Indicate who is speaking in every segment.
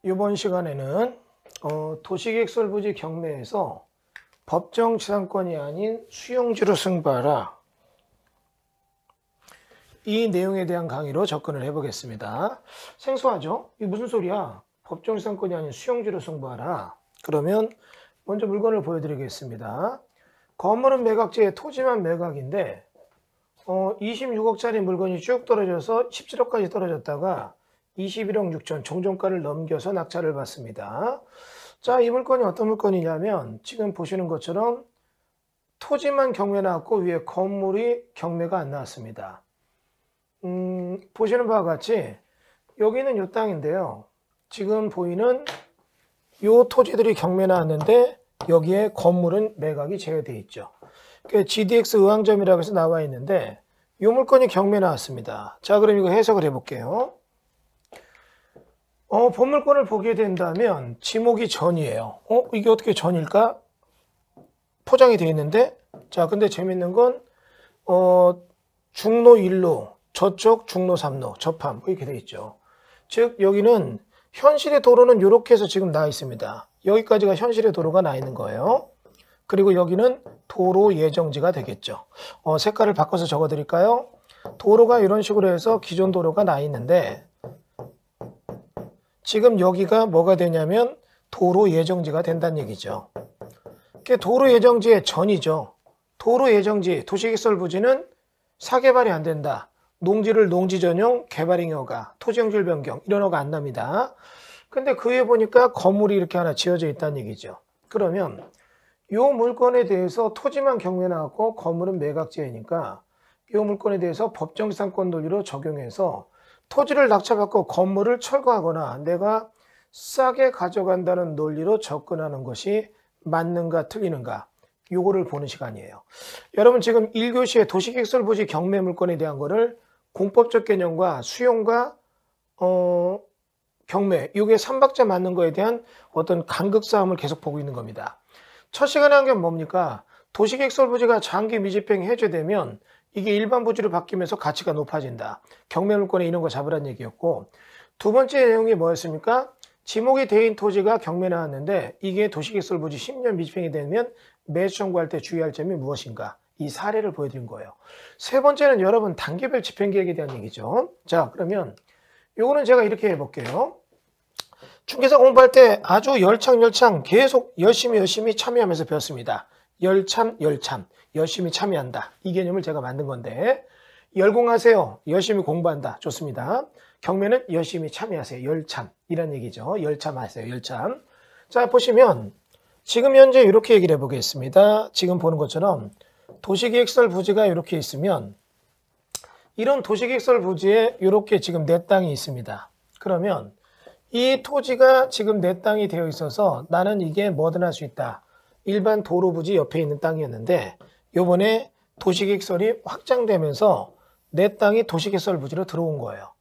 Speaker 1: 이번 시간에는 도시계획설부지 경매에서 법정지상권이 아닌 수용지로 승부하라, 이 내용에 대한 강의로 접근을 해보겠습니다. 생소하죠? 이게 무슨 소리야? 법정지상권이 아닌 수용지로 승부하라. 그러면 먼저 물건을 보여드리겠습니다. 건물은 매각지에 토지만 매각인데 26억짜리 물건이 쭉 떨어져서 17억까지 떨어졌다가 21억 6천 종전가를 넘겨서 낙찰을 받습니다. 자, 이 물건이 어떤 물건이냐면 지금 보시는 것처럼 토지만 경매 나왔고 위에 건물이 경매가 안 나왔습니다. 보시는 바와 같이 여기는 이 땅인데요. 지금 보이는 이 토지들이 경매 나왔는데 여기에 건물은 매각이 제외되어 있죠. GDX 의왕점이라고 해서 나와 있는데 이 물건이 경매 나왔습니다. 자, 그럼 이거 해석을 해볼게요. 본 물건을 보게 된다면 지목이 전이에요. 이게 어떻게 전일까? 포장이 되어 있는데, 자, 근데 재밌는 건 중로 1로 저쪽 중로 3로 접함 이렇게 되어 있죠. 즉 여기는 현실의 도로는 이렇게 해서 지금 나 있습니다. 여기까지가 현실의 도로가 나 있는 거예요. 그리고 여기는 도로 예정지가 되겠죠. 색깔을 바꿔서 적어 드릴까요? 도로가 이런 식으로 해서 기존 도로가 나 있는데 지금 여기가 뭐가 되냐면 도로 예정지가 된다는 얘기죠. 도로 예정지의 전이죠. 도로 예정지, 도시계획설부지는 사개발이 안 된다. 농지를 농지 전용, 개발행 허가, 토지용질 변경 이런 허가 안 납니다. 근데 그 위에 보니까 건물이 이렇게 하나 지어져 있다는 얘기죠. 그러면 이 물건에 대해서 토지만 경매 나왔고 건물은 매각지이니까 이 물건에 대해서 법정지상권 논리로 적용해서 토지를 낙찰받고 건물을 철거하거나 내가 싸게 가져간다는 논리로 접근하는 것이 맞는가 틀리는가, 요거를 보는 시간이에요. 여러분 지금 1교시에 도시계획설부지 경매 물건에 대한 거를 공법적 개념과 수용과 경매, 이게 3박자 맞는 거에 대한 어떤 간극싸움을 계속 보고 있는 겁니다. 첫 시간에 한 게 뭡니까? 도시계획설부지가 장기 미집행 해제되면 이게 일반 부지로 바뀌면서 가치가 높아진다. 경매 물건에 이런 거 잡으라는 얘기였고, 두 번째 내용이 뭐였습니까? 지목이 대인 토지가 경매 나왔는데 이게 도시계획설부지 10년 미집행이 되면 매수 청구할 때 주의할 점이 무엇인가? 이 사례를 보여드린 거예요. 세 번째는 여러분 단계별 집행계획에 대한 얘기죠. 자, 그러면 요거는 제가 이렇게 해볼게요. 중개사 공부할 때 아주 열창 계속 열심히 참여하면서 배웠습니다. 열참 열심히 참여한다, 이 개념을 제가 만든 건데, 열공하세요, 열심히 공부한다, 좋습니다. 경매는 열심히 참여하세요, 열참 이런 얘기죠. 열참하세요, 열참. 자, 보시면 지금 현재 이렇게 얘기를 해보겠습니다. 지금 보는 것처럼 도시계획설 부지가 이렇게 있으면 이런 도시계획설 부지에 이렇게 지금 내 땅이 있습니다. 그러면 이 토지가 지금 내 땅이 되어 있어서 나는 이게 뭐든 할 수 있다. 일반 도로 부지 옆에 있는 땅이었는데 요번에 도시계획설이 확장되면서 내 땅이 도시계획설 부지로 들어온 거예요.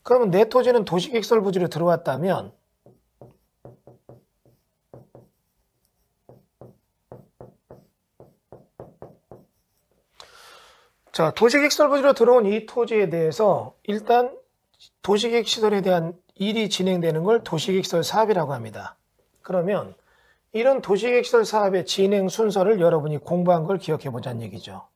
Speaker 1: 그러면 내 토지는 도시계획설 부지로 들어왔다면 자, 도시계획설 부지로 들어온 이 토지에 대해서 일단 도시계획 시설에 대한 일이 진행되는 걸 도시계획설 사업이라고 합니다. 그러면 이런 도시계획설 사업의 진행 순서를 여러분이 공부한 걸 기억해 보자는 얘기죠.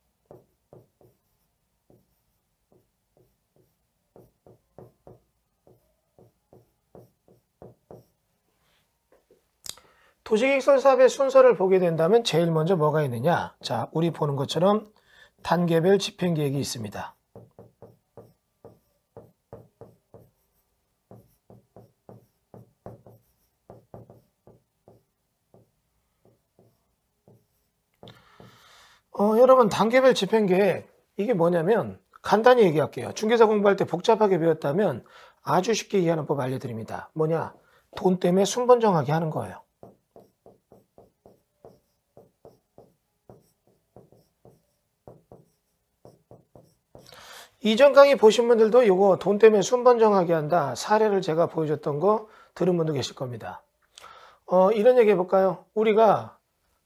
Speaker 1: 도시계획설 사업의 순서를 보게 된다면 제일 먼저 뭐가 있느냐? 자, 우리 보는 것처럼 단계별 집행계획이 있습니다. 여러분 단계별 집행계획 이게 뭐냐면 간단히 얘기할게요. 중개사 공부할 때 복잡하게 배웠다면 아주 쉽게 이해하는 법 알려드립니다. 뭐냐? 돈 때문에 순번정하게 하는 거예요. 이전 강의 보신 분들도 이거 돈 때문에 순번정하게 한다 사례를 제가 보여줬던 거 들은 분도 계실 겁니다. 이런 얘기 해볼까요? 우리가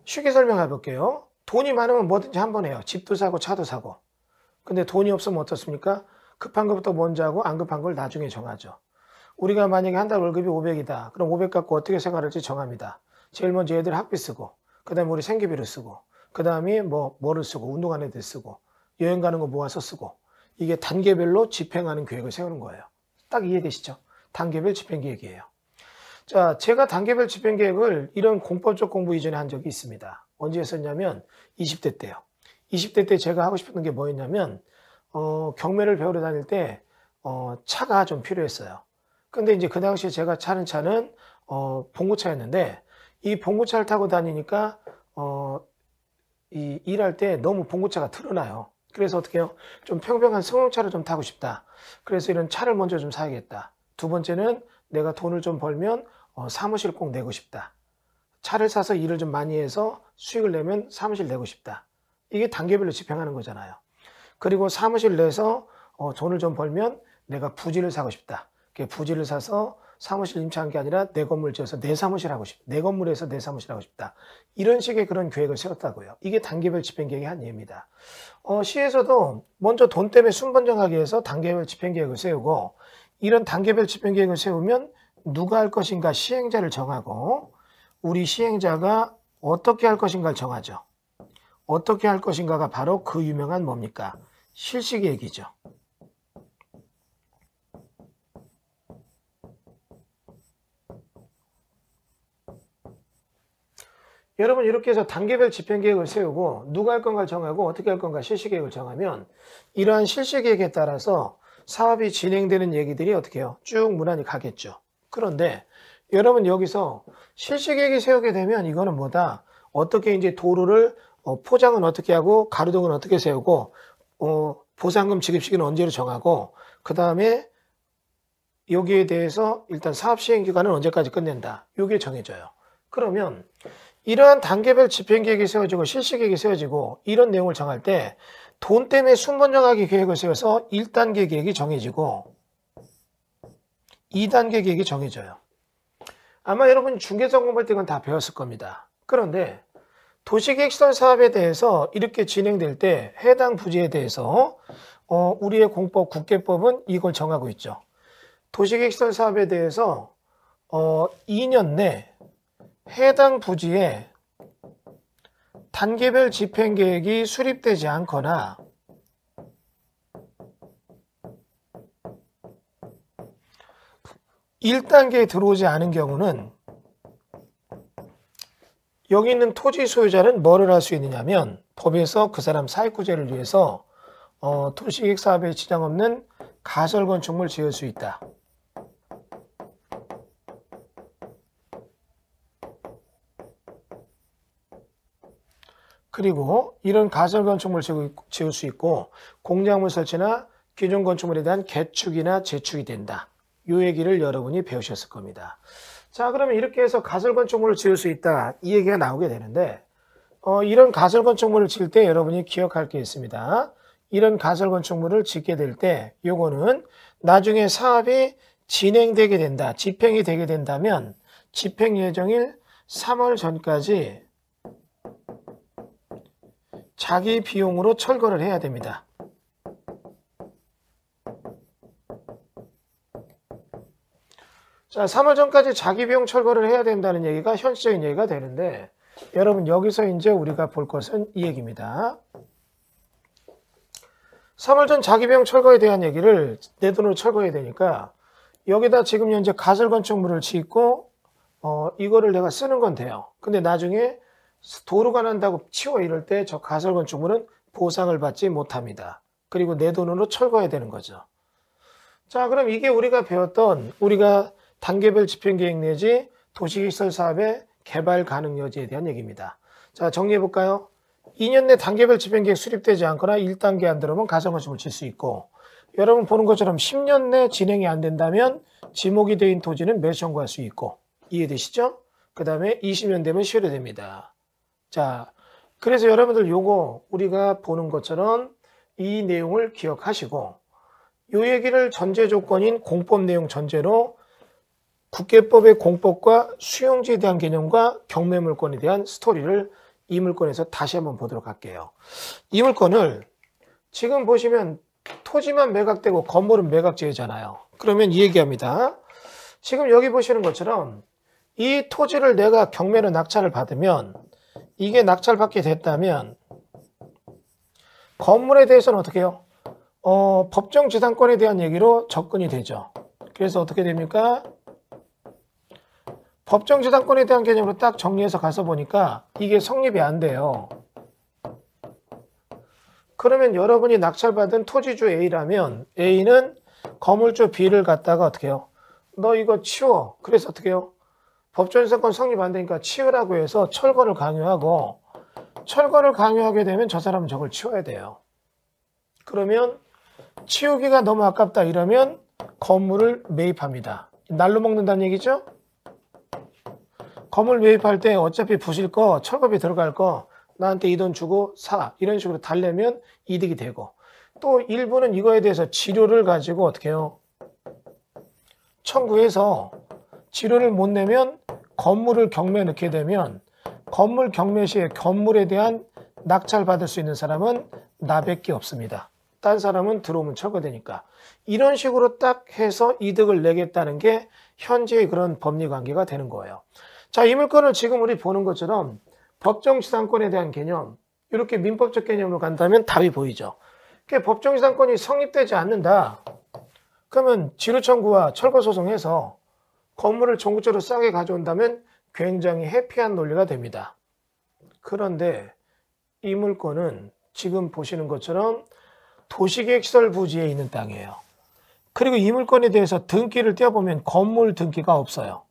Speaker 1: 쉽게 설명해 볼게요. 돈이 많으면 뭐든지 한 번 해요. 집도 사고 차도 사고. 근데 돈이 없으면 어떻습니까? 급한 것부터 먼저 하고 안 급한 걸 나중에 정하죠. 우리가 만약에 한 달 월급이 500이다. 그럼 500 갖고 어떻게 생활할지 정합니다. 제일 먼저 애들 학비 쓰고, 그 다음에 우리 생계비를 쓰고, 그 다음에 뭐를 쓰고, 운동하는 애들 쓰고, 여행 가는 거 모아서 쓰고, 이게 단계별로 집행하는 계획을 세우는 거예요. 딱 이해되시죠? 단계별 집행 계획이에요. 자, 제가 단계별 집행 계획을 이런 공법적 공부 이전에 한 적이 있습니다. 언제 했었냐면 20대 때요. 20대 때 제가 하고 싶었던 게 뭐였냐면 경매를 배우러 다닐 때 차가 좀 필요했어요. 근데 이제 그 당시에 제가 차는 봉고차였는데 이 봉고차를 타고 다니니까 이 일할 때 너무 봉고차가 드러나요. 그래서 어떻게 해요? 좀 평평한 승용차를 좀 타고 싶다. 그래서 이런 차를 먼저 좀 사야겠다. 두 번째는 내가 돈을 좀 벌면 사무실 꼭 내고 싶다. 차를 사서 일을 좀 많이 해서 수익을 내면 사무실 내고 싶다. 이게 단계별로 집행하는 거잖아요. 그리고 사무실 내서 돈을 좀 벌면 내가 부지를 사고 싶다. 부지를 사서 사무실 임차한 게 아니라 내 건물 지어서 내 사무실 하고 싶다. 내 건물에서 내 사무실 하고 싶다. 이런 식의 그런 계획을 세웠다고요. 이게 단계별 집행 계획의 한 예입니다. 시에서도 먼저 돈 때문에 순번정하기 위해서 단계별 집행 계획을 세우고 이런 단계별 집행 계획을 세우면 누가 할 것인가 시행자를 정하고 우리 시행자가 어떻게 할 것인가를 정하죠. 어떻게 할 것인가가 바로 그 유명한 뭡니까? 실시계획이죠. 여러분 이렇게 해서 단계별 집행계획을 세우고 누가 할 건가를 정하고 어떻게 할 건가 실시계획을 정하면 이러한 실시계획에 따라서 사업이 진행되는 얘기들이 어떻게 해요? 쭉 무난히 가겠죠. 그런데 여러분 여기서 실시계획을 세우게 되면 이거는 뭐다? 어떻게 이제 도로를 포장은 어떻게 하고 가로등은 어떻게 세우고 보상금 지급 시기는 언제로 정하고 그 다음에 여기에 대해서 일단 사업 시행 기간은 언제까지 끝낸다. 이게 정해져요. 그러면 이러한 단계별 집행계획이 세워지고 실시계획이 세워지고 이런 내용을 정할 때 돈 때문에 순번정하기 계획을 세워서 1단계 계획이 정해지고 2단계 계획이 정해져요. 아마 여러분 중개사 공부할 때 이건 다 배웠을 겁니다. 그런데 도시계획시설 사업에 대해서 이렇게 진행될 때 해당 부지에 대해서 우리의 공법, 국계법은 이걸 정하고 있죠. 도시계획시설 사업에 대해서 2년 내 해당 부지에 단계별 집행계획이 수립되지 않거나 (1단계에) 들어오지 않은 경우는 여기 있는 토지 소유자는 뭐를 할 수 있느냐면 법에서 그 사람 사익구제를 위해서 도시계획 사업에 지장 없는 가설건축물을 지을 수 있다. 그리고 이런 가설건축물을 지을 수 있고 공작물 설치나 기존 건축물에 대한 개축이나 재축이 된다. 이 얘기를 여러분이 배우셨을 겁니다. 자, 그러면 이렇게 해서 가설건축물을 지을 수 있다. 이 얘기가 나오게 되는데 이런 가설건축물을 지을 때 여러분이 기억할 게 있습니다. 이런 가설건축물을 짓게 될 때 요거는 나중에 사업이 진행되게 된다. 집행이 되게 된다면 집행 예정일 3월 전까지 자기 비용으로 철거를 해야 됩니다. 자, 3월 전까지 자기 비용 철거를 해야 된다는 얘기가 현실적인 얘기가 되는데 여러분 여기서 이제 우리가 볼 것은 이 얘기입니다. 3월 전 자기 비용 철거에 대한 얘기를 내 돈으로 철거해야 되니까 여기다 지금 현재 가설건축물을 짓고 이거를 내가 쓰는 건 돼요. 근데 나중에 도로가 난다고 치워 이럴 때 저 가설건축물은 보상을 받지 못합니다. 그리고 내 돈으로 철거해야 되는 거죠. 자, 그럼 이게 우리가 배웠던 우리가 단계별 집행계획 내지 도시시설 사업의 개발 가능 여지에 대한 얘기입니다. 자, 정리해 볼까요? 2년 내 단계별 집행계획 수립되지 않거나 1단계 안 들어오면 가설건축물 질 수 있고 여러분 보는 것처럼 10년 내 진행이 안 된다면 지목이 되어 있는 토지는 매수 청구할 수 있고 이해되시죠? 그 다음에 20년 되면 실효됩니다. 자, 그래서 여러분들 요거 우리가 보는 것처럼 이 내용을 기억하시고 요 얘기를 전제 조건인 공법 내용 전제로 국계법의 공법과 수용지에 대한 개념과 경매물권에 대한 스토리를 이 물건에서 다시 한번 보도록 할게요. 이 물건을 지금 보시면 토지만 매각되고 건물은 매각제잖아요. 그러면 이 얘기합니다. 지금 여기 보시는 것처럼 이 토지를 내가 경매로 낙찰을 받으면 이게 낙찰받게 됐다면 건물에 대해서는 어떻게 해요? 법정지상권에 대한 얘기로 접근이 되죠. 그래서 어떻게 됩니까? 법정지상권에 대한 개념으로 딱 정리해서 가서 보니까 이게 성립이 안 돼요. 그러면 여러분이 낙찰받은 토지주 A라면 A는 건물주 B를 갖다가 어떻게 해요? 너 이거 치워. 그래서 어떻게 해요? 법정지상권 성립 안 되니까 치우라고 해서 철거를 강요하고, 철거를 강요하게 되면 저 사람은 저걸 치워야 돼요. 그러면 치우기가 너무 아깝다 이러면 건물을 매입합니다. 날로 먹는다는 얘기죠? 건물 매입할 때 어차피 부실 거, 철거비 들어갈 거 나한테 이 돈 주고 사. 이런 식으로 달래면 이득이 되고, 또 일부는 이거에 대해서 지료를 가지고 어떻게 해요? 청구해서 지료를 못 내면 건물을 경매에 넣게 되면 건물 경매 시에 건물에 대한 낙찰 받을 수 있는 사람은 나밖에 없습니다. 딴 사람은 들어오면 철거되니까. 이런 식으로 딱 해서 이득을 내겠다는 게 현재의 그런 법리 관계가 되는 거예요. 자, 이 물건을 지금 우리 보는 것처럼 법정지상권에 대한 개념, 이렇게 민법적 개념으로 간다면 답이 보이죠. 법정지상권이 성립되지 않는다. 그러면 지루청구와 철거소송해서 건물을 전국적으로 싸게 가져온다면 굉장히 해피한 논리가 됩니다. 그런데 이 물건은 지금 보시는 것처럼 도시계획시설 부지에 있는 땅이에요. 그리고 이 물건에 대해서 등기를 떼어보면 건물 등기가 없어요.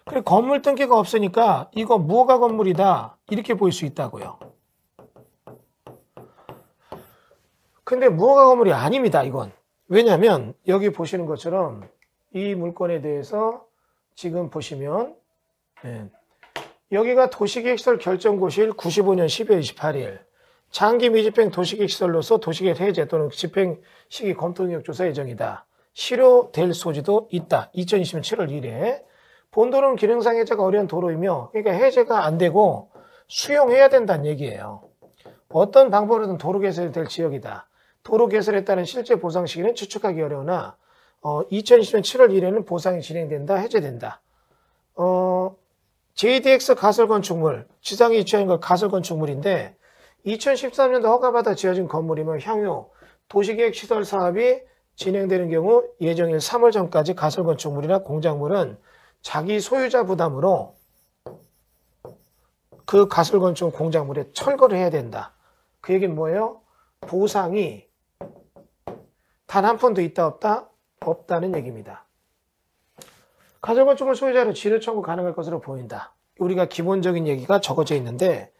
Speaker 1: 그리고 건물 등기가 없으니까 이거 무허가 건물이다 이렇게 보일 수 있다고요. 근데 무허가 건물이 아닙니다. 이건. 왜냐하면 여기 보시는 것처럼 이 물건에 대해서 지금 보시면 여기가 도시계획시설 결정고시일 95년 12월 28일 장기 미집행 도시계획시설로서 도시계획 해제 또는 집행 시기 검토 능력 조사 예정이다. 실효될 소지도 있다. 2020년 7월 1일에 본도로는 기능상 해제가 어려운 도로이며 그러니까 해제가 안 되고 수용해야 된다는 얘기예요. 어떤 방법으로든 도로 개설이 될 지역이다. 도로 개설에 따른 실제 보상 시기는 추측하기 어려우나 2020년 7월 1일에는 보상이 진행된다. 해제된다. JDX 가설건축물, 지상에 위치한 건 가설건축물인데 2013년도 허가받아 지어진 건물이며 향후 도시계획시설 사업이 진행되는 경우 예정일 3월 전까지 가설건축물이나 공작물은 자기 소유자 부담으로 그 가설건축 공작물에 철거를 해야 된다. 그 얘기는 뭐예요? 보상이 단 한 푼도 있다 없다? 없다는 얘기입니다. 가설건축물 소유자는 지료 청구 가능할 것으로 보인다. 우리가 기본적인 얘기가 적어져 있는데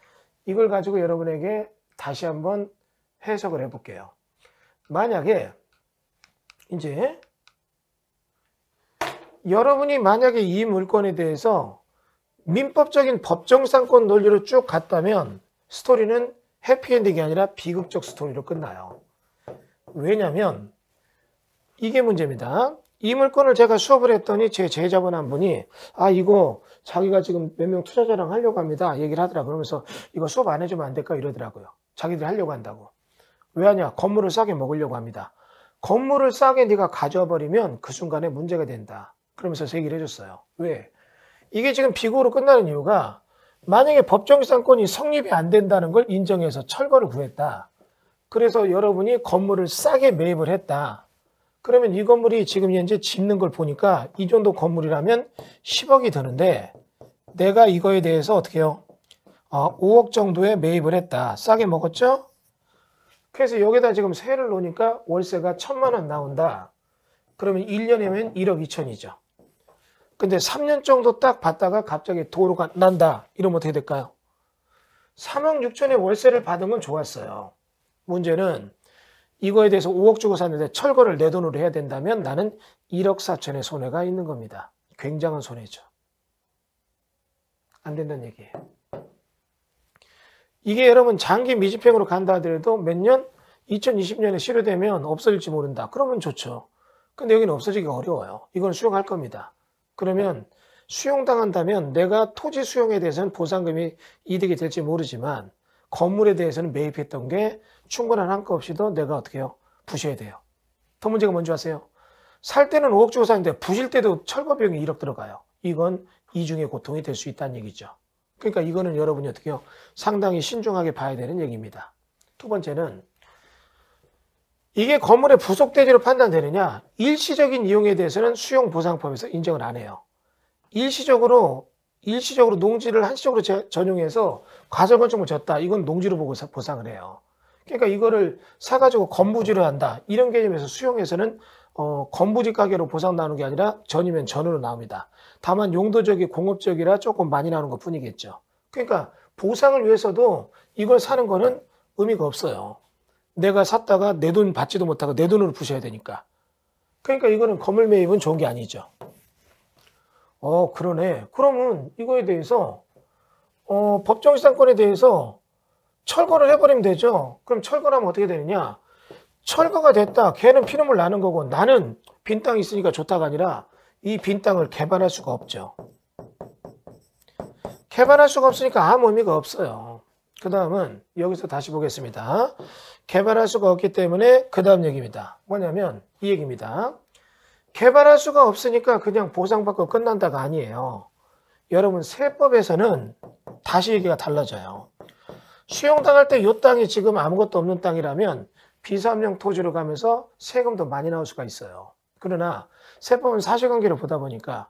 Speaker 1: 이걸 가지고 여러분에게 다시 한번 해석을 해볼게요. 만약에 이제 여러분이 만약에 이 물건에 대해서 민법적인 법정상권 논리로 쭉 갔다면 스토리는 해피엔딩이 아니라 비극적 스토리로 끝나요. 왜냐하면 이게 문제입니다. 이 물건을 제가 수업을 했더니 제 제자분 한 분이 이거 자기가 지금 몇 명 투자자랑 하려고 합니다. 얘기를 하더라고요. 그러면서 이거 수업 안 해주면 안 될까 이러더라고요. 자기들이 하려고 한다고. 왜 하냐? 건물을 싸게 먹으려고 합니다. 건물을 싸게 네가 가져와 버리면 그 순간에 문제가 된다. 그러면서 제 얘기를 해줬어요. 왜? 이게 지금 비극으로 끝나는 이유가 만약에 법정지상권이 성립이 안 된다는 걸 인정해서 철거를 구했다. 그래서 여러분이 건물을 싸게 매입을 했다. 그러면 이 건물이 지금 현재 짓는 걸 보니까 이 정도 건물이라면 10억이 드는데 내가 이거에 대해서 어떻게 해요? 5억 정도에 매입을 했다. 싸게 먹었죠? 그래서 여기다 지금 세를 놓으니까 월세가 1,000만 원 나온다. 그러면 1년이면 1억 2천이죠. 근데 3년 정도 딱 받다가 갑자기 도로가 난다. 이러면 어떻게 될까요? 3억 6천의 월세를 받은 건 좋았어요. 문제는 이거에 대해서 5억 주고 샀는데 철거를 내 돈으로 해야 된다면 나는 1억 4천의 손해가 있는 겁니다. 굉장한 손해죠. 안 된다는 얘기예요. 이게 여러분 장기 미집행으로 간다 하더라도 몇 년? 2020년에 실효되면 없어질지 모른다. 그러면 좋죠. 근데 여기는 없어지기가 어려워요. 이건 수용할 겁니다. 그러면 수용당한다면 내가 토지 수용에 대해서는 보상금이 이득이 될지 모르지만 건물에 대해서는 매입했던 게 충분한 한가 없이도 내가 어떻게 해요? 부셔야 돼요. 더 문제가 뭔지 아세요? 살 때는 5억 주고 사는데 부실 때도 철거 비용이 1억 들어가요. 이건 이중의 고통이 될 수 있다는 얘기죠. 그러니까 이거는 여러분이 어떻게 해요? 상당히 신중하게 봐야 되는 얘기입니다. 두 번째는 이게 건물의 부속대지로 판단되느냐? 일시적인 이용에 대해서는 수용보상법에서 인정을 안 해요. 일시적으로 농지를 한시적으로 전용해서 가설건축물 졌다. 이건 농지로 보고 보상을 해요. 그러니까 이거를 사가지고 건부지로 한다. 이런 개념에서 수용해서는 건부지 가격으로 보상 나오는 게 아니라 전이면 전으로 나옵니다. 다만 용도적이 공업적이라 조금 많이 나오는 것 뿐이겠죠. 그러니까 보상을 위해서도 이걸 사는 거는 의미가 없어요. 내가 샀다가 내 돈 받지도 못하고 내 돈으로 부셔야 되니까. 그러니까 이거는 건물 매입은 좋은 게 아니죠. 그러네. 그러면 이거에 대해서 법정시장권에 대해서 철거를 해버리면 되죠. 그럼 철거를 하면 어떻게 되느냐? 철거가 됐다. 걔는 피눈물 나는 거고 나는 빈 땅이 있으니까 좋다가 아니라 이 빈 땅을 개발할 수가 없죠. 개발할 수가 없으니까 아무 의미가 없어요. 그 다음은 여기서 다시 보겠습니다. 개발할 수가 없기 때문에 그 다음 얘기입니다. 뭐냐면 이 얘기입니다. 개발할 수가 없으니까 그냥 보상받고 끝난다가 아니에요. 여러분 세법에서는 다시 얘기가 달라져요. 수용당할 때 이 땅이 지금 아무것도 없는 땅이라면 비사업용 토지로 가면서 세금도 많이 나올 수가 있어요. 그러나 세법은 사실관계로 보다 보니까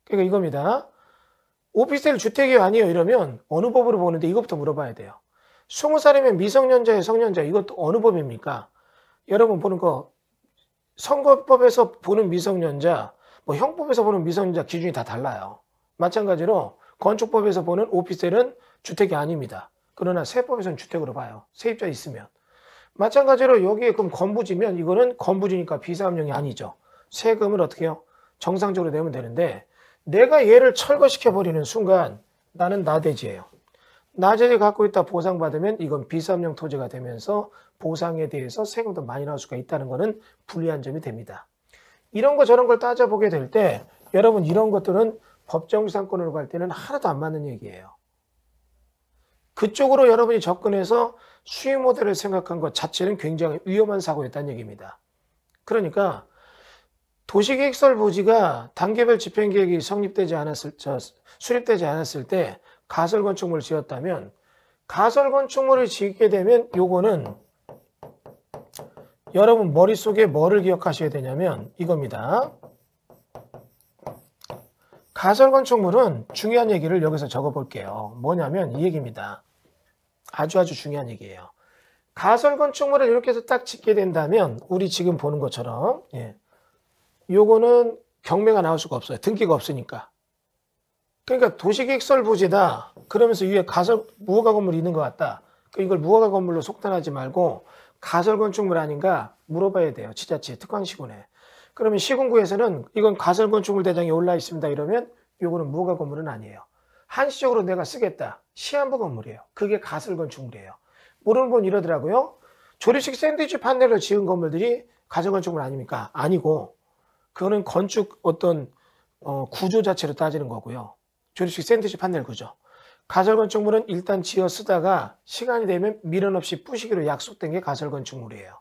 Speaker 1: 그러니까 이겁니다. 오피스텔 주택이 아니에요 이러면 어느 법으로 보는데 이것부터 물어봐야 돼요. 20살이면 미성년자예요 성년자 이것도 어느 법입니까? 여러분 보는 거 선거법에서 보는 미성년자 뭐 형법에서 보는 미성년자 기준이 다 달라요. 마찬가지로 건축법에서 보는 오피스텔은 주택이 아닙니다. 그러나 세법에서는 주택으로 봐요. 세입자 있으면. 마찬가지로 여기에 그럼 건부지면 이거는 건부지니까 비사업용이 아니죠. 세금을 어떻게 해요? 정상적으로 내면 되는데 내가 얘를 철거시켜버리는 순간 나는 나대지예요. 나대지 갖고 있다 보상받으면 이건 비사업용 토지가 되면서 보상에 대해서 세금도 많이 나올 수가 있다는 것은 불리한 점이 됩니다. 이런 거 저런 걸 따져보게 될 때 여러분 이런 것들은 법정상권으로 갈 때는 하나도 안 맞는 얘기예요. 그쪽으로 여러분이 접근해서 수익 모델을 생각한 것 자체는 굉장히 위험한 사고였다는 얘기입니다. 그러니까 도시계획설 부지가 단계별 집행계획이 수립되지 않았을 때 가설건축물을 지었다면 가설건축물을 짓게 되면 요거는 여러분 머릿속에 뭐를 기억하셔야 되냐면 이겁니다. 가설건축물은 중요한 얘기를 여기서 적어볼게요. 뭐냐면 이 얘기입니다. 아주 중요한 얘기예요. 가설건축물을 이렇게 해서 딱 짓게 된다면 우리 지금 보는 것처럼 요거는 경매가 나올 수가 없어요. 등기가 없으니까. 그러니까 도시계획설 부지다. 그러면서 위에 무허가 건물이 있는 것 같다. 이걸 무허가 건물로 속단하지 말고 가설건축물 아닌가 물어봐야 돼요. 지자체 특광시군에. 그러면 시군구에서는 이건 가설건축물 대장에 올라 있습니다. 이러면 요거는 무허가 건물은 아니에요. 한시적으로 내가 쓰겠다. 시한부 건물이에요. 그게 가설건축물이에요. 모르는 분 이러더라고요. 조립식 샌드위치 판넬을 지은 건물들이 가설건축물 아닙니까? 아니고 그거는 건축 어떤 구조 자체로 따지는 거고요. 조립식 샌드위치 판넬 구조. 가설건축물은 일단 지어 쓰다가 시간이 되면 미련 없이 부시기로 약속된 게 가설건축물이에요.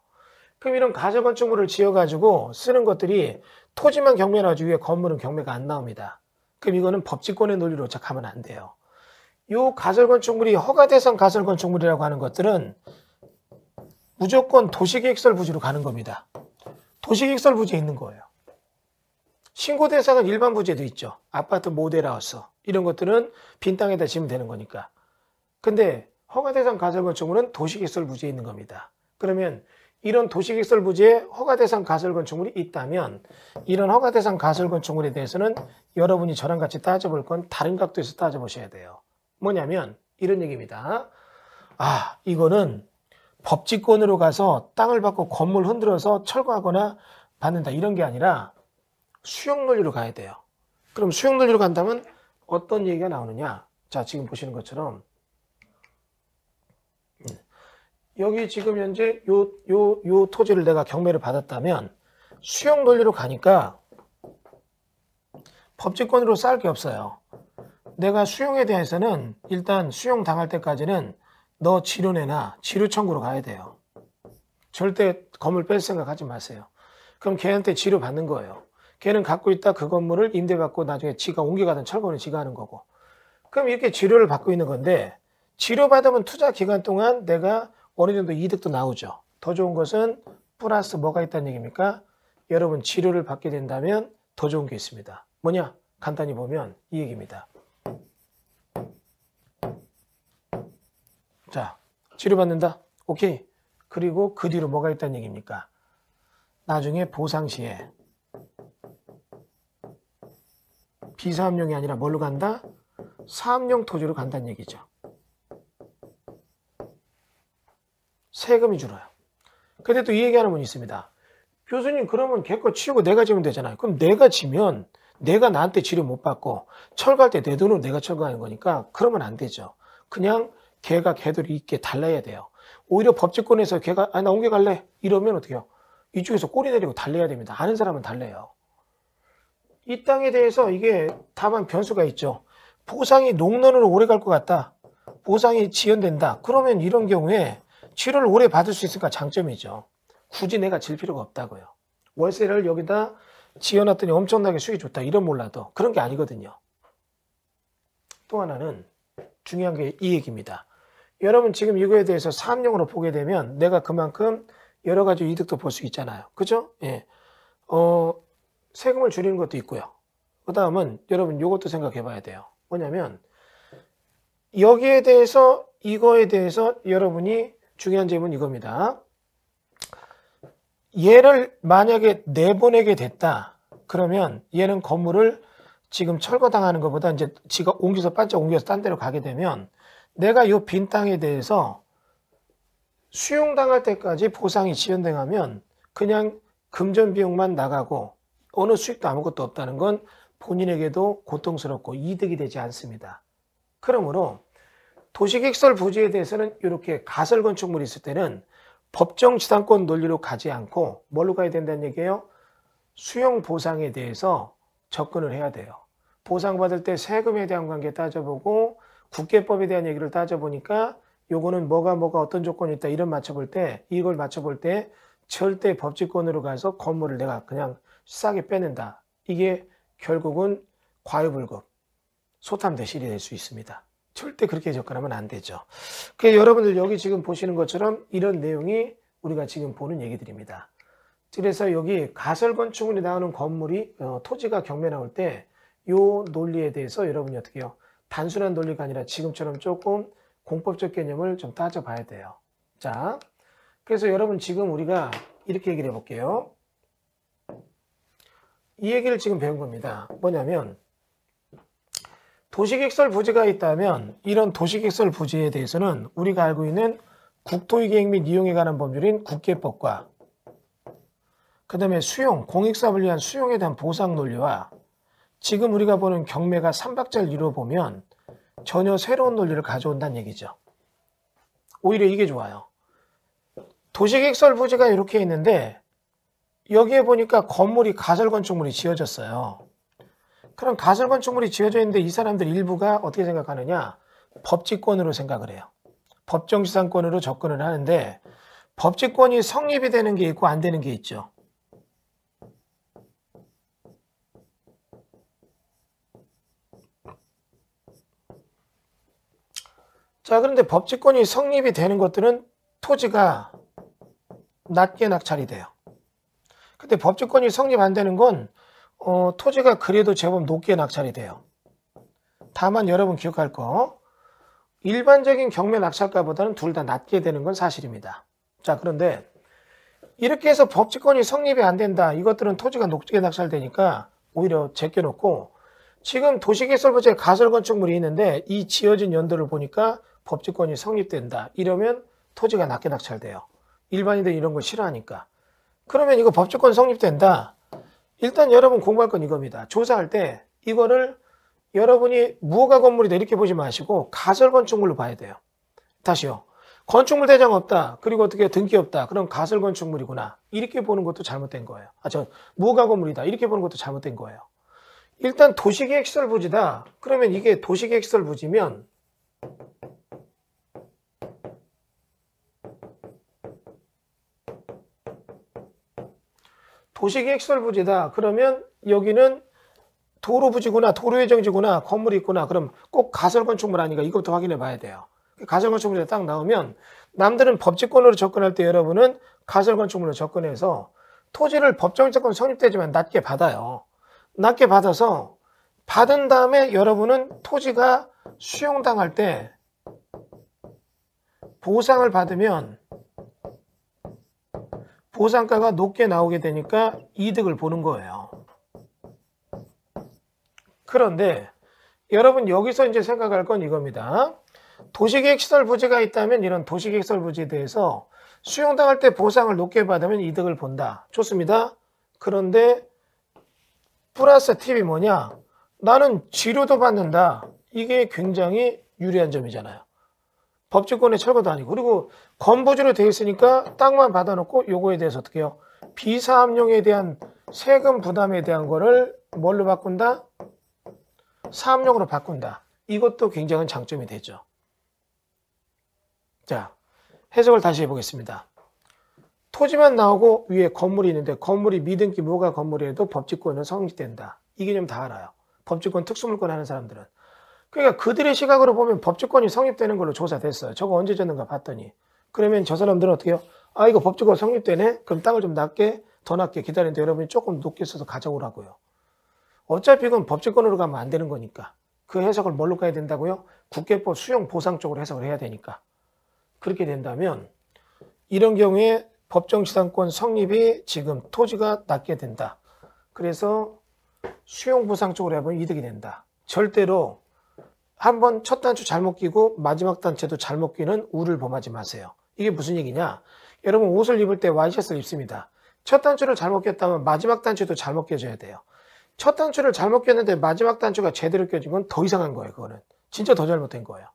Speaker 1: 그럼 이런 가설건축물을 지어가지고 쓰는 것들이 토지만 경매 나오지 위에 건물은 경매가 안 나옵니다. 그럼 이거는 법치권의 논리로 가면 안 돼요. 요 가설건축물이 허가대상 가설건축물이라고 하는 것들은 무조건 도시계획설 부지로 가는 겁니다. 도시계획설 부지에 있는 거예요. 신고 대상은 일반 부지에도 있죠. 아파트 모델하우스 이런 것들은 빈 땅에다 지으면 되는 거니까. 근데 허가대상 가설건축물은 도시계획설 부지에 있는 겁니다. 그러면 이런 도시계획설 부지에 허가대상 가설건축물이 있다면 이런 허가대상 가설건축물에 대해서는 여러분이 저랑 같이 따져볼 건 다른 각도에서 따져보셔야 돼요. 뭐냐면 이런 얘기입니다. 이거는 법치권으로 가서 땅을 받고 건물 흔들어서 철거하거나 받는다 이런 게 아니라 수용논리로 가야 돼요. 그럼 수용논리로 간다면 어떤 얘기가 나오느냐? 자, 지금 보시는 것처럼 여기 지금 현재 요 토지를 내가 경매를 받았다면 수용논리로 가니까 법치권으로 쌓을 게 없어요. 내가 수용에 대해서는 일단 수용 당할 때까지는 너 지료내나 지료 청구로 가야 돼요. 절대 건물 뺄 생각 하지 마세요. 그럼 걔한테 지료 받는 거예요. 걔는 갖고 있다 그 건물을 임대받고 나중에 지가 옮겨가든 철거는 지가 하는 거고. 그럼 이렇게 지료를 받고 있는 건데 지료받으면 투자 기간 동안 내가 어느 정도 이득도 나오죠. 더 좋은 것은 플러스 뭐가 있다는 얘기입니까? 여러분 지료를 받게 된다면 더 좋은 게 있습니다. 뭐냐? 간단히 보면 이 얘기입니다. 자, 치료받는다. 오케이. 그리고 그 뒤로 뭐가 있다는 얘기입니까? 나중에 보상 시에 비사업용이 아니라 뭘로 간다? 사업용 토지로 간다는 얘기죠. 세금이 줄어요. 근데 또 이 얘기하는 분이 있습니다. 교수님 그러면 걔 거 치우고 내가 지면 되잖아요. 그럼 내가 지면 내가 나한테 치료 못 받고 철거할 때 내 돈으로 내가 철거하는 거니까 그러면 안 되죠. 그냥 걔가 걔들이 있게 달라야 돼요. 오히려 법치권에서 걔가 나 옮겨갈래 이러면 어떻게 해요? 이쪽에서 꼬리 내리고 달래야 됩니다. 아는 사람은 달래요. 이 땅에 대해서 이게 다만 변수가 있죠. 보상이 농런으로 오래 갈 것 같다. 보상이 지연된다. 그러면 이런 경우에 치료를 오래 받을 수 있으니까 장점이죠. 굳이 내가 질 필요가 없다고요. 월세를 여기다 지어놨더니 엄청나게 수익이 좋다. 이런 몰라도 그런 게 아니거든요. 또 하나는 중요한 게 이 얘기입니다. 여러분 지금 이거에 대해서 사업용으로 보게 되면 내가 그만큼 여러 가지 이득도 볼 수 있잖아요. 그죠? 예. 세금을 줄이는 것도 있고요. 그 다음은 여러분 이것도 생각해 봐야 돼요. 뭐냐면 여기에 대해서 이거에 대해서 여러분이 중요한 점은 이겁니다. 얘를 만약에 내보내게 됐다. 그러면 얘는 건물을 지금 철거당하는 것보다 이제 지가 옮겨서 반짝 옮겨서 딴 데로 가게 되면 내가 이 빈 땅에 대해서 수용당할 때까지 보상이 지연당하면 그냥 금전 비용만 나가고 어느 수익도 아무것도 없다는 건 본인에게도 고통스럽고 이득이 되지 않습니다. 그러므로 도시객설 부지에 대해서는 이렇게 가설 건축물이 있을 때는 법정 지상권 논리로 가지 않고 뭘로 가야 된다는 얘기예요? 수용 보상에 대해서 접근을 해야 돼요. 보상받을 때 세금에 대한 관계 따져보고 국계법에 대한 얘기를 따져보니까 요거는 뭐가 어떤 조건이 있다 이런 맞춰볼 때 이걸 맞춰볼 때 절대 법치권으로 가서 건물을 내가 그냥 싸게 빼낸다. 이게 결국은 과유불급, 소탐대실이 될 수 있습니다. 절대 그렇게 접근하면 안 되죠. 그래서 여러분들 여기 지금 보시는 것처럼 이런 내용이 우리가 지금 보는 얘기들입니다. 그래서 여기 가설 건축물이 나오는 건물이 토지가 경매 나올 때 이 논리에 대해서 여러분이 어떻게 해요? 단순한 논리가 아니라 지금처럼 조금 공법적 개념을 좀 따져봐야 돼요. 자, 그래서 여러분 지금 우리가 이렇게 얘기를 해볼게요. 이 얘기를 지금 배운 겁니다. 뭐냐면 도시객설 부지가 있다면 이런 도시객설 부지에 대해서는 우리가 알고 있는 국토이계획 및 이용에 관한 법률인 국계법과 그 다음에 수용, 공익사업을 위한 수용에 대한 보상 논리와 지금 우리가 보는 경매가 삼박자를 이루어보면 전혀 새로운 논리를 가져온다는 얘기죠. 오히려 이게 좋아요. 도시객설 부지가 이렇게 있는데 여기에 보니까 건물이 가설 건축물이 지어졌어요. 그럼 가설 건축물이 지어져 있는데 이 사람들 일부가 어떻게 생각하느냐? 법치권으로 생각을 해요. 법정지상권으로 접근을 하는데 법치권이 성립이 되는 게 있고 안 되는 게 있죠. 자, 그런데 법치권이 성립이 되는 것들은 토지가 낮게 낙찰이 돼요. 근데 법치권이 성립 안 되는 건 토지가 그래도 제법 높게 낙찰이 돼요. 다만 여러분 기억할 거 일반적인 경매 낙찰가보다는 둘 다 낮게 되는 건 사실입니다. 자, 그런데 이렇게 해서 법치권이 성립이 안 된다. 이것들은 토지가 높게 낙찰되니까 오히려 제껴놓고 지금 도시개설부지에 가설 건축물이 있는데 이 지어진 연도를 보니까 법치권이 성립된다. 이러면 토지가 낮게 낙찰돼요. 일반인들이 이런 거 싫어하니까. 그러면 이거 법치권 성립된다. 일단 여러분 공부할 건 이겁니다. 조사할 때 이거를 여러분이 무허가 건물이다 이렇게 보지 마시고 가설 건축물로 봐야 돼요. 다시요. 건축물 대장 없다. 그리고 어떻게 등기 없다. 그럼 가설 건축물이구나. 이렇게 보는 것도 잘못된 거예요. 무허가 건물이다. 이렇게 보는 것도 잘못된 거예요. 일단 도시계획시설 부지다. 그러면 이게 도시계획시설 부지면 도시계획시설 부지다. 그러면 여기는 도로 부지구나, 도로 예정지구나, 건물이 있구나. 그럼 꼭 가설건축물 아닌가? 이것부터 확인해 봐야 돼요. 가설건축물이 딱 나오면 남들은 법지권으로 접근할 때 여러분은 가설건축물로 접근해서 토지를 법정지권 성립되지만 낮게 받아요. 낮게 받아서 받은 다음에 여러분은 토지가 수용당할 때 보상을 받으면 보상가가 높게 나오게 되니까 이득을 보는 거예요. 그런데 여러분 여기서 이제 생각할 건 이겁니다. 도시계획시설 부지가 있다면 이런 도시계획시설 부지에 대해서 수용당할 때 보상을 높게 받으면 이득을 본다. 좋습니다. 그런데 플러스 팁이 뭐냐? 나는 지료도 받는다. 이게 굉장히 유리한 점이잖아요. 법지권의 철거도 아니고. 그리고 건부지로 되어 있으니까 땅만 받아놓고 요거에 대해서 어떻게 해요? 비사업용에 대한 세금 부담에 대한 거를 뭘로 바꾼다? 사업용으로 바꾼다. 이것도 굉장한 장점이 되죠. 자, 해석을 다시 해보겠습니다. 토지만 나오고 위에 건물이 있는데 건물이 미등기 무허가 건물이라도 법지권은 성립된다. 이 개념 다 알아요. 법지권 특수물권 하는 사람들은. 그러니까 그들의 시각으로 보면 법지권이 성립되는 걸로 조사됐어요. 저거 언제 졌는가 봤더니. 그러면 저 사람들은 어떻게 해요? 아, 이거 법지권 성립되네? 그럼 땅을 좀 낮게, 더 낮게 기다리는데 여러분이 조금 높게 써서 가져오라고요. 어차피 그건 법지권으로 가면 안 되는 거니까. 그 해석을 뭘로 가야 된다고요? 국계법 수용 보상 쪽으로 해석을 해야 되니까. 그렇게 된다면 이런 경우에 법정지상권 성립이 지금 토지가 낮게 된다. 그래서 수용 보상 쪽으로 해보면 이득이 된다. 절대로 한번 첫 단추 잘못 끼고 마지막 단추도 잘못 끼는 우를 범하지 마세요. 이게 무슨 얘기냐? 여러분 옷을 입을 때 와이셔츠를 입습니다. 첫 단추를 잘못 꼈다면 마지막 단추도 잘못 껴줘야 돼요. 첫 단추를 잘못 꼈는데 마지막 단추가 제대로 껴진 건 더 이상한 거예요. 그거는 진짜 더 잘못된 거예요.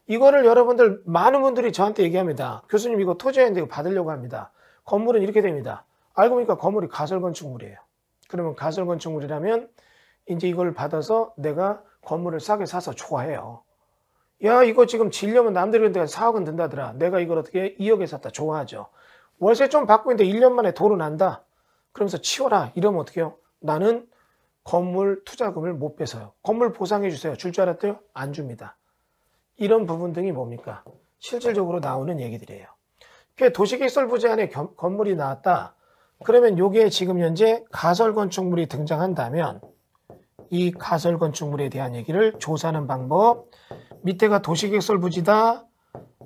Speaker 1: 이거를 여러분들 많은 분들이 저한테 얘기합니다. 교수님 이거 토지였는데 이거 받으려고 합니다. 건물은 이렇게 됩니다. 알고 보니까 건물이 가설건축물이에요. 그러면 가설건축물이라면 이제 이걸 받아서 내가 건물을 싸게 사서 좋아해요. 야 이거 지금 지려면 남들이 내가 4억은 든다더라. 내가 이걸 어떻게 2억에 샀다. 좋아하죠. 월세 좀 받고 있는데 1년 만에 도로 난다. 그러면서 치워라. 이러면 어떻게 해요? 나는 건물 투자금을 못 뺏어요. 건물 보상해 주세요. 줄 줄 알았대요? 안 줍니다. 이런 부분 등이 뭡니까? 실질적으로 나오는 얘기들이에요. 도시계획시설 부지 안에 건물이 나왔다. 그러면 이게 지금 현재 가설건축물이 등장한다면 이 가설건축물에 대한 얘기를 조사하는 방법. 밑에가 도시계획시설 부지다.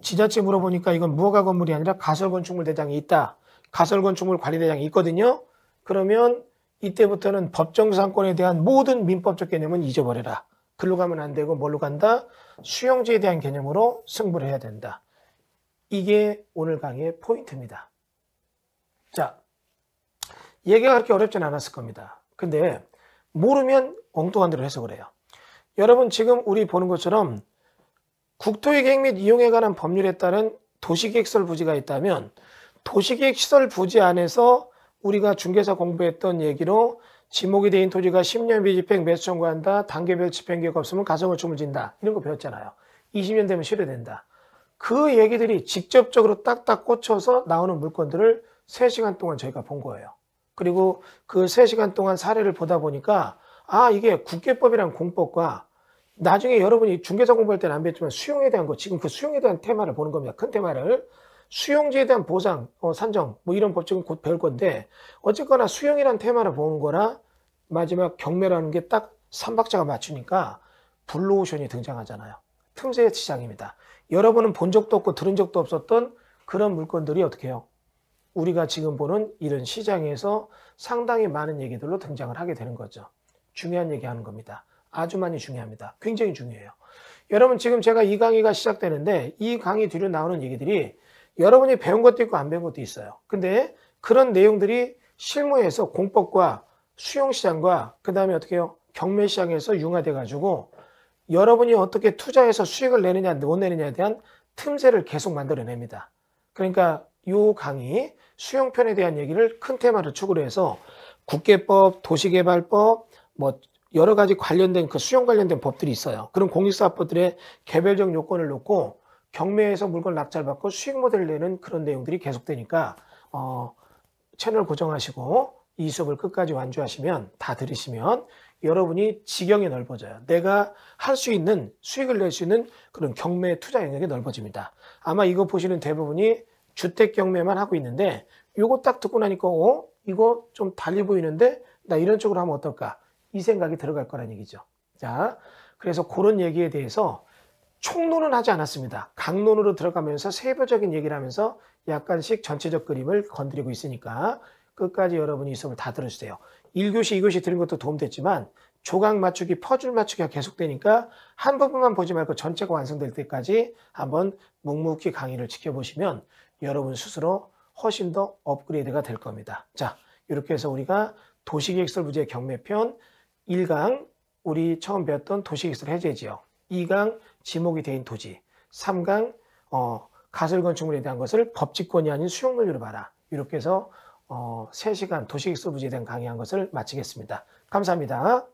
Speaker 1: 지자체 물어보니까 이건 무허가 건물이 아니라 가설건축물 대장이 있다. 가설건축물 관리대장이 있거든요. 그러면 이때부터는 법정상권에 대한 모든 민법적 개념은 잊어버려라. 글로 가면 안 되고 뭘로 간다? 수용지에 대한 개념으로 승부를 해야 된다. 이게 오늘 강의의 포인트입니다. 자, 얘기가 그렇게 어렵진 않았을 겁니다. 근데 모르면 엉뚱한 대로 해석을 해요. 여러분 지금 우리 보는 것처럼 국토의 계획 및 이용에 관한 법률에 따른 도시계획시설 부지가 있다면 도시계획시설 부지 안에서 우리가 중개사 공부했던 얘기로 지목이 되어 있는 토지가 10년 미집행 매수 청구한다. 단계별 집행계획 없으면 가설건축물 진다. 이런 거 배웠잖아요. 20년 되면 실효된다. 그 얘기들이 직접적으로 딱딱 꽂혀서 나오는 물건들을 3시간 동안 저희가 본 거예요. 그리고 그 3시간 동안 사례를 보다 보니까 아 이게 국계법이랑 공법과 나중에 여러분이 중개사 공부할 때는 안 배웠지만 수용에 대한 거 지금 그 수용에 대한 테마를 보는 겁니다. 큰 테마를. 수용지에 대한 보상, 산정 뭐 이런 법칙은 곧 배울 건데 어쨌거나 수용이란 테마를 보는 거라 마지막 경매라는 게 딱 3박자가 맞추니까 블루오션이 등장하잖아요. 틈새 시장입니다. 여러분은 본 적도 없고 들은 적도 없었던 그런 물건들이 어떻게 해요? 우리가 지금 보는 이런 시장에서 상당히 많은 얘기들로 등장을 하게 되는 거죠. 중요한 얘기 하는 겁니다. 아주 많이 중요합니다. 굉장히 중요해요. 여러분 지금 제가 이 강의가 시작되는데 이 강의 뒤로 나오는 얘기들이 여러분이 배운 것도 있고 안 배운 것도 있어요. 근데 그런 내용들이 실무에서 공법과 수용시장과 그 다음에 어떻게 해요? 경매시장에서 융화돼 가지고 여러분이 어떻게 투자해서 수익을 내느냐 못 내느냐에 대한 틈새를 계속 만들어냅니다. 그러니까 이 강의 수용편에 대한 얘기를 큰 테마를 축으로 해서 국계법, 도시개발법 뭐 여러 가지 관련된 그 수용 관련된 법들이 있어요. 그런 공익사업법들의 개별적 요건을 놓고 경매에서 물건 낙찰받고 수익 모델을 내는 그런 내용들이 계속되니까 채널 고정하시고 이 수업을 끝까지 완주하시면, 다 들으시면 여러분이 지경이 넓어져요. 내가 할 수 있는, 수익을 낼 수 있는 그런 경매 투자 영역이 넓어집니다. 아마 이거 보시는 대부분이 주택 경매만 하고 있는데, 요거 딱 듣고 나니까 이거 좀 달리 보이는데 나 이런 쪽으로 하면 어떨까? 이 생각이 들어갈 거란 얘기죠. 자, 그래서 그런 얘기에 대해서 총론은 하지 않았습니다. 강론으로 들어가면서 세부적인 얘기를 하면서 약간씩 전체적 그림을 건드리고 있으니까 끝까지 여러분이 이 수업을 다 들어주세요. 1교시, 2교시 들은 것도 도움됐지만 조각 맞추기, 퍼즐 맞추기가 계속되니까 한 부분만 보지 말고 전체가 완성될 때까지 한번 묵묵히 강의를 지켜보시면 여러분 스스로 훨씬 더 업그레이드가 될 겁니다. 자, 이렇게 해서 우리가 도시계획설부지의 경매편 1강, 우리 처음 배웠던 도시계획설 해제지역, 2강 지목이 대인 토지, 3강 가설건축물에 대한 것을 법직권이 아닌 수용론으로 봐라. 이렇게 해서 3시간 도시계획설부지에 대한 강의한 것을 마치겠습니다. 감사합니다.